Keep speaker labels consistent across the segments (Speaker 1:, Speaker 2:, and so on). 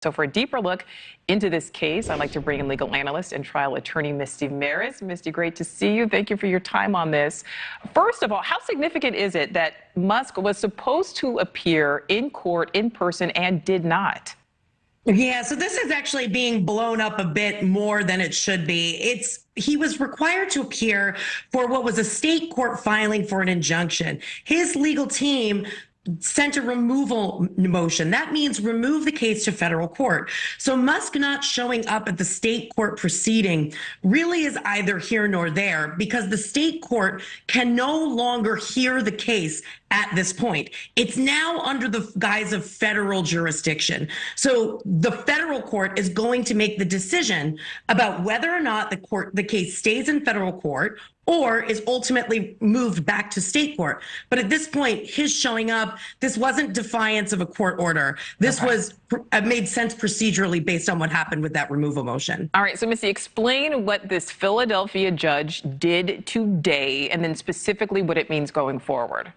Speaker 1: So for a deeper look into this case, I'd like to bring in legal analyst and trial attorney Misty Marris. Misty, great to see you. Thank you for your time on this. First of all, how significant is it that Musk was supposed to appear in court in person and did not?
Speaker 2: Yeah, so this is actually being blown up a bit more than it should be. He was required to appear for what was a state court filing for an injunction. His legal team sent a removal motion. That means remove the case to federal court. So Musk not showing up at the state court proceeding really is either here nor there, because the state court can no longer hear the case at this point. It's now under the guise of federal jurisdiction. So the federal court is going to make the decision about whether or not the case stays in federal court or is ultimately moved back to state court. But at this point, his showing up, this wasn't defiance of a court order. This was made sense procedurally based on what happened with that removal motion.
Speaker 1: All right, so Missy, explain what this Philadelphia judge did today, and then specifically what it means going forward.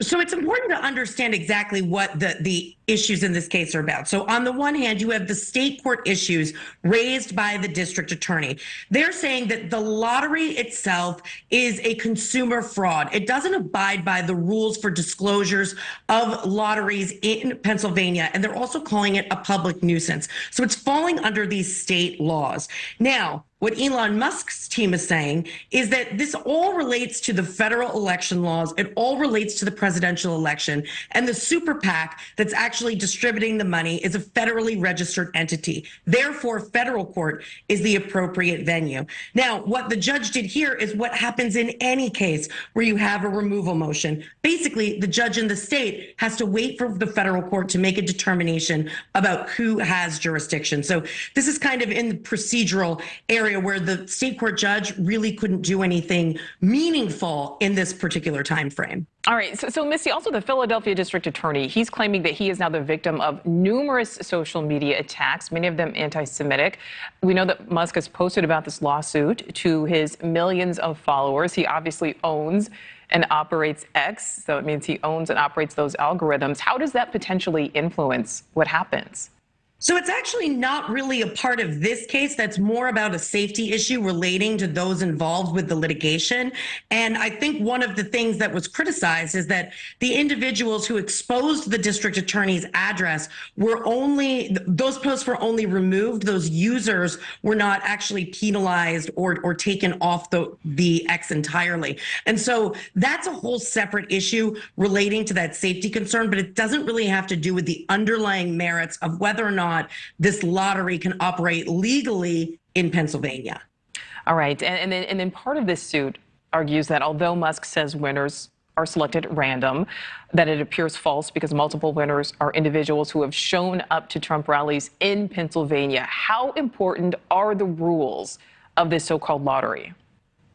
Speaker 2: So it's important to understand exactly what the issues in this case are about. So on the one hand, you have the state court issues raised by the district attorney. They're saying that the lottery itself is a consumer fraud. It doesn't abide by the rules for disclosures of lotteries in Pennsylvania, and they're also calling it a public nuisance. So it's falling under these state laws. Now, what Elon Musk's team is saying is that this all relates to the federal election laws. It all relates to the presidential election. And the super PAC that's actually distributing the money is a federally registered entity. Therefore, federal court is the appropriate venue. Now, what the judge did here is what happens in any case where you have a removal motion. Basically, the judge in the state has to wait for the federal court to make a determination about who has jurisdiction. So this is kind of in the procedural area where the state court judge really couldn't do anything meaningful in this particular time frame.
Speaker 1: All right, so Missy, also the Philadelphia district attorney, he's claiming that he is now the victim of numerous social media attacks, many of them anti-Semitic. We know that Musk has posted about this lawsuit to his millions of followers. He obviously owns and operates X, so it means he owns and operates those algorithms. How does that potentially influence what happens?
Speaker 2: So it's actually not really a part of this case. That's more about a safety issue relating to those involved with the litigation. And I think one of the things that was criticized is that the individuals who exposed the district attorney's address those posts were only removed. Those users were not actually penalized or taken off the X entirely. And so that's a whole separate issue relating to that safety concern, but it doesn't really have to do with the underlying merits of whether or not this lottery can operate legally in Pennsylvania.
Speaker 1: All right. And then part of this suit argues that although Musk says winners are selected at random, that it appears false because multiple winners are individuals who have shown up to Trump rallies in Pennsylvania. How important are the rules of this so-called lottery?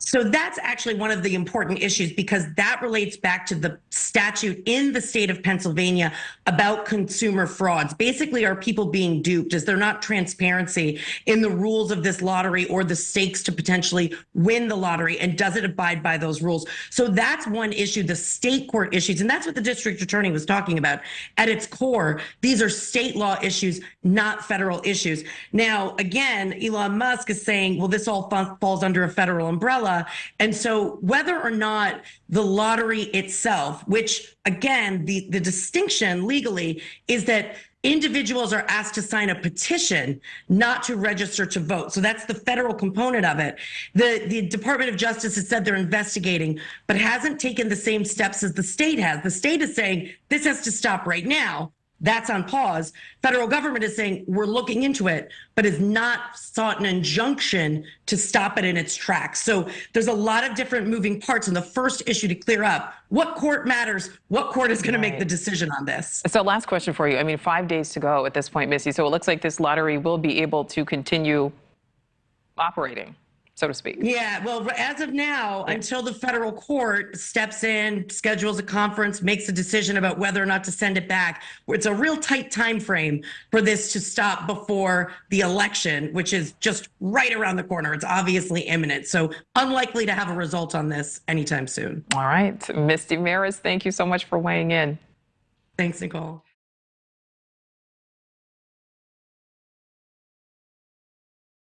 Speaker 2: So that's actually one of the important issues, because that relates back to the statute in the state of Pennsylvania about consumer frauds. Basically, are people being duped? Is there not transparency in the rules of this lottery or the stakes to potentially win the lottery? And does it abide by those rules? So that's one issue, the state court issues. And that's what the district attorney was talking about. At its core, these are state law issues, not federal issues. Now, again, Elon Musk is saying, well, this all falls under a federal umbrella. And so whether or not the lottery itself, which again, the distinction legally is that individuals are asked to sign a petition not to register to vote. So that's the federal component of it. The Department of Justice has said they're investigating, but hasn't taken the same steps as the state has. The state is saying this has to stop right now. That's on pause. Federal government is saying we're looking into it, but has not sought an injunction to stop it in its tracks. So there's a lot of different moving parts. And the first issue to clear up, what court matters? What court is going to make the decision on this?
Speaker 1: So last question for you. I mean, 5 days to go at this point, Missy. So it looks like this lottery will be able to continue operating, so to speak.
Speaker 2: Yeah, well, as of now, until the federal court steps in, schedules a conference, makes a decision about whether or not to send it back, it's a real tight time frame for this to stop before the election, which is just right around the corner. It's obviously imminent. So unlikely to have a result on this anytime soon.
Speaker 1: All right. Misty Marris, thank you so much for weighing in.
Speaker 2: Thanks, Nicole.